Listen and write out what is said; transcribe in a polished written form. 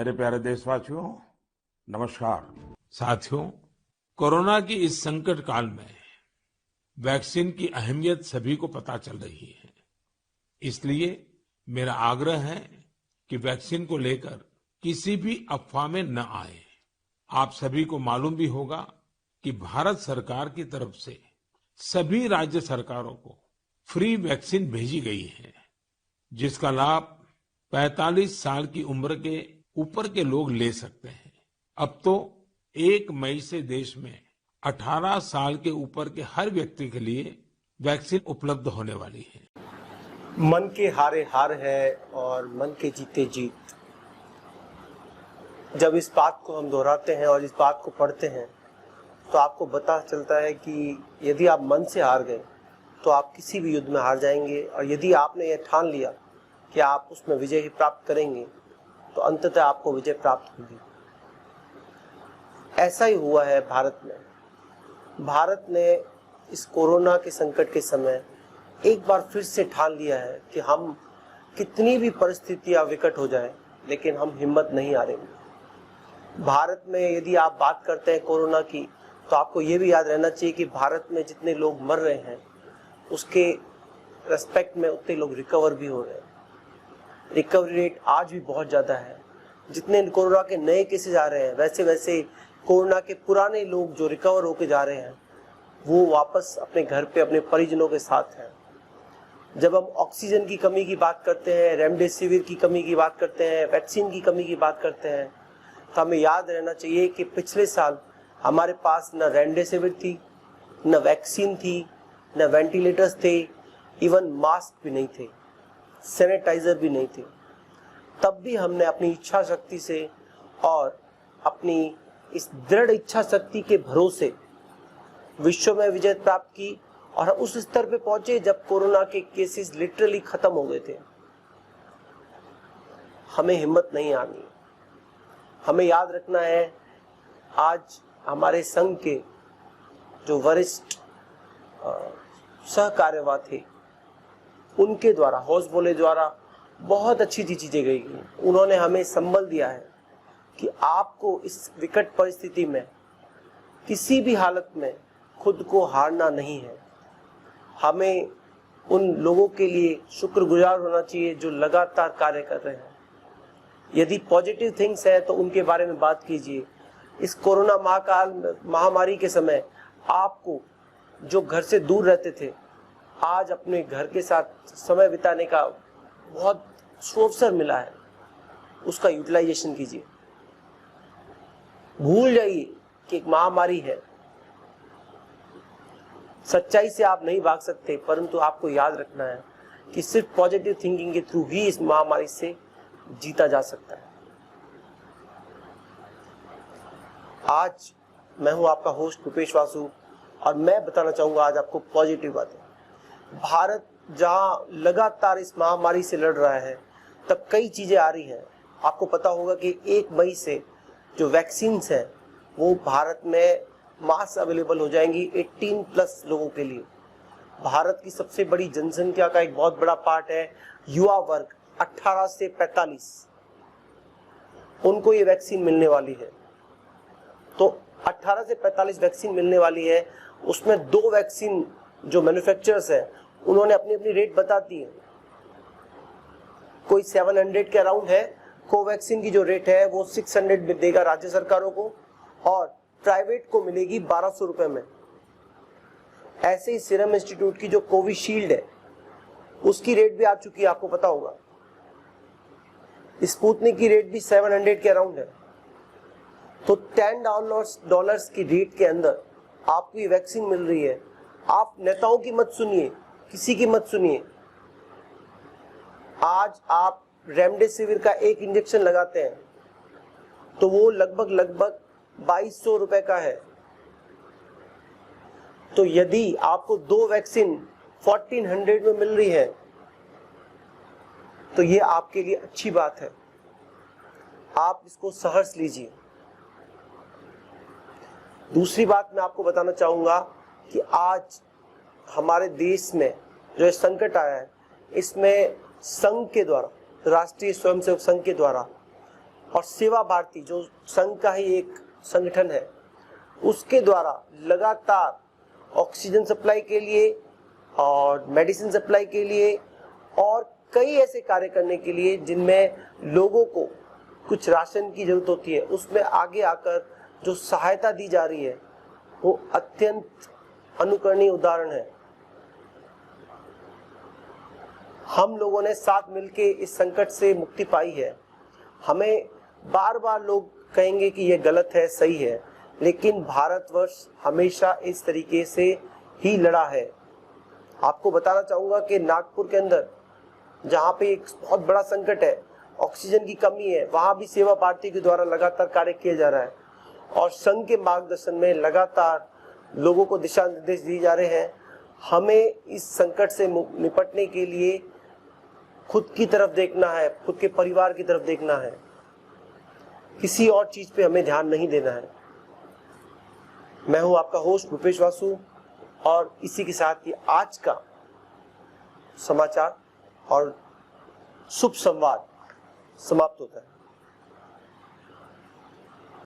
मेरे प्यारे देशवासियों, नमस्कार। साथियों, कोरोना की इस संकट काल में वैक्सीन की अहमियत सभी को पता चल रही है। इसलिए मेरा आग्रह है कि वैक्सीन को लेकर किसी भी अफवाह में न आए। आप सभी को मालूम भी होगा कि भारत सरकार की तरफ से सभी राज्य सरकारों को फ्री वैक्सीन भेजी गई है, जिसका लाभ 45 साल की उम्र के ऊपर के लोग ले सकते हैं। अब तो 1 मई से देश में 18 साल के ऊपर के हर व्यक्ति के लिए वैक्सीन उपलब्ध होने वाली है। मन के हारे हार है और मन के जीते जीत। जब इस बात को हम दोहराते हैं और इस बात को पढ़ते हैं तो आपको पता चलता है कि यदि आप मन से हार गए तो आप किसी भी युद्ध में हार जाएंगे, और यदि आपने यह ठान लिया कि आप उसमें विजय ही प्राप्त करेंगे तो अंततः आपको विजय प्राप्त होगी। ऐसा ही हुआ है भारत में। भारत ने इस कोरोना के संकट के समय एक बार फिर से ठान लिया है कि हम कितनी भी परिस्थितियां विकट हो जाए लेकिन हम हिम्मत नहीं हारेंगे। भारत में यदि आप बात करते हैं कोरोना की तो आपको ये भी याद रहना चाहिए कि भारत में जितने लोग मर रहे हैं उसके रेस्पेक्ट में उतने लोग रिकवर भी हो रहे हैं। रिकवरी रेट आज भी बहुत ज़्यादा है। जितने कोरोना के नए केसेस आ रहे हैं वैसे वैसे कोरोना के पुराने लोग जो रिकवर होके जा रहे हैं वो वापस अपने घर पे अपने परिजनों के साथ हैं। जब हम ऑक्सीजन की कमी की बात करते हैं, रेमडेसिविर की कमी की बात करते हैं, वैक्सीन की कमी की बात करते हैं, तो हमें याद रहना चाहिए कि पिछले साल हमारे पास न रेमडेसिविर थी, न वैक्सीन थी, न वेंटिलेटर्स थे, इवन मास्क भी नहीं थे, सैनिटाइजर भी नहीं थे। तब भी हमने अपनी इच्छा शक्ति से और अपनी इस दृढ़ इच्छा शक्ति के भरोसे विश्व में विजय प्राप्त की और हम उस स्तर पे पहुंचे जब कोरोना के केसेस लिटरली खत्म हो गए थे। हमें हिम्मत नहीं आनी। हमें याद रखना है, आज हमारे संघ के जो वरिष्ठ सहकार्यवाह थे उनके द्वारा, हौस बोले द्वारा बहुत अच्छी चीजें गई। उन्होंने हमें संबल दिया है कि आपको इस विकट परिस्थिति में किसी भी हालत में खुद को हारना नहीं है। हमें उन लोगों के लिए शुक्रगुजार होना चाहिए जो लगातार कार्य कर रहे हैं। यदि पॉजिटिव थिंग्स है तो उनके बारे में बात कीजिए। इस कोरोना महामारी के समय आपको जो घर से दूर रहते थे आज अपने घर के साथ समय बिताने का बहुत अवसर मिला है, उसका यूटिलाइजेशन कीजिए। भूल जाइए कि एक महामारी है। सच्चाई से आप नहीं भाग सकते, परंतु आपको याद रखना है कि सिर्फ पॉजिटिव थिंकिंग के थ्रू ही इस महामारी से जीता जा सकता है। आज मैं हूं आपका होस्ट भूपेश वासु और मैं बताना चाहूंगा आज आपको पॉजिटिव बातें। भारत जहां लगातार इस महामारी से लड़ रहा है तब कई चीजें आ रही हैं। आपको पता होगा कि 1 मई से जो वैक्सीन्स हैं वो भारत में मास अवेलेबल हो जाएंगी 18+ लोगों के लिए। भारत की सबसे बड़ी जनसंख्या का एक बहुत बड़ा पार्ट है युवा वर्ग 18 से 45, उनको ये वैक्सीन मिलने वाली है। तो 18 से 45 वैक्सीन मिलने वाली है। उसमें 2 वैक्सीन जो मैन्युफैक्चरर्स हैं उन्होंने अपनी अपनी रेट बता दी है। कोई 700 के अराउंड है, कोवैक्सीन की जो रेट है वो 600 में देगा राज्य सरकारों को और प्राइवेट को मिलेगी 1200 रुपए में। ऐसे ही सीरम इंस्टीट्यूट की जो कोविशील्ड है उसकी रेट भी आ चुकी है, आपको पता होगा। स्पुतनिक की रेट भी 700 के अराउंड है। तो $10 की रेट के अंदर आपको ये वैक्सीन मिल रही है। आप नेताओं की मत सुनिए, किसी की मत सुनिए। आज आप रेमडेसिविर का 1 इंजेक्शन लगाते हैं तो वो लगभग 2200 रुपए का है। तो यदि आपको 2 वैक्सीन 1400 में मिल रही है तो ये आपके लिए अच्छी बात है। आप इसको सहर्ष लीजिए। दूसरी बात मैं आपको बताना चाहूंगा कि आज हमारे देश में जो संकट आया है इसमें संघ के द्वारा, राष्ट्रीय स्वयंसेवक संघ के द्वारा और सेवा भारती जो संघ का ही एक संगठन है, उसके द्वारा लगातार ऑक्सीजन सप्लाई के लिए और मेडिसिन सप्लाई के लिए और कई ऐसे कार्य करने के लिए जिनमें लोगों को कुछ राशन की जरूरत होती है, उसमें आगे आकर जो सहायता दी जा रही है वो अत्यंत अनुकरणीय उदाहरण है। हम लोगों ने साथ मिलके इस संकट से मुक्ति पाई है। हमें बार बार लोग कहेंगे कि ये गलत है, सही है, लेकिन भारतवर्ष हमेशा इस तरीके से ही लड़ा है। आपको बताना चाहूंगा कि नागपुर के अंदर जहाँ पे एक बहुत बड़ा संकट है, ऑक्सीजन की कमी है, वहाँ भी सेवा भारती के द्वारा लगातार कार्य किया जा रहा है और संघ के मार्गदर्शन में लगातार लोगों को दिशा निर्देश दिए जा रहे हैं। हमें इस संकट से निपटने के लिए खुद की तरफ देखना है, खुद के परिवार की तरफ देखना है, किसी और चीज पे हमें ध्यान नहीं देना है। मैं हूं आपका होस्ट भूपेश वासु और इसी के साथ ही आज का समाचार और शुभ संवाद समाप्त होता है।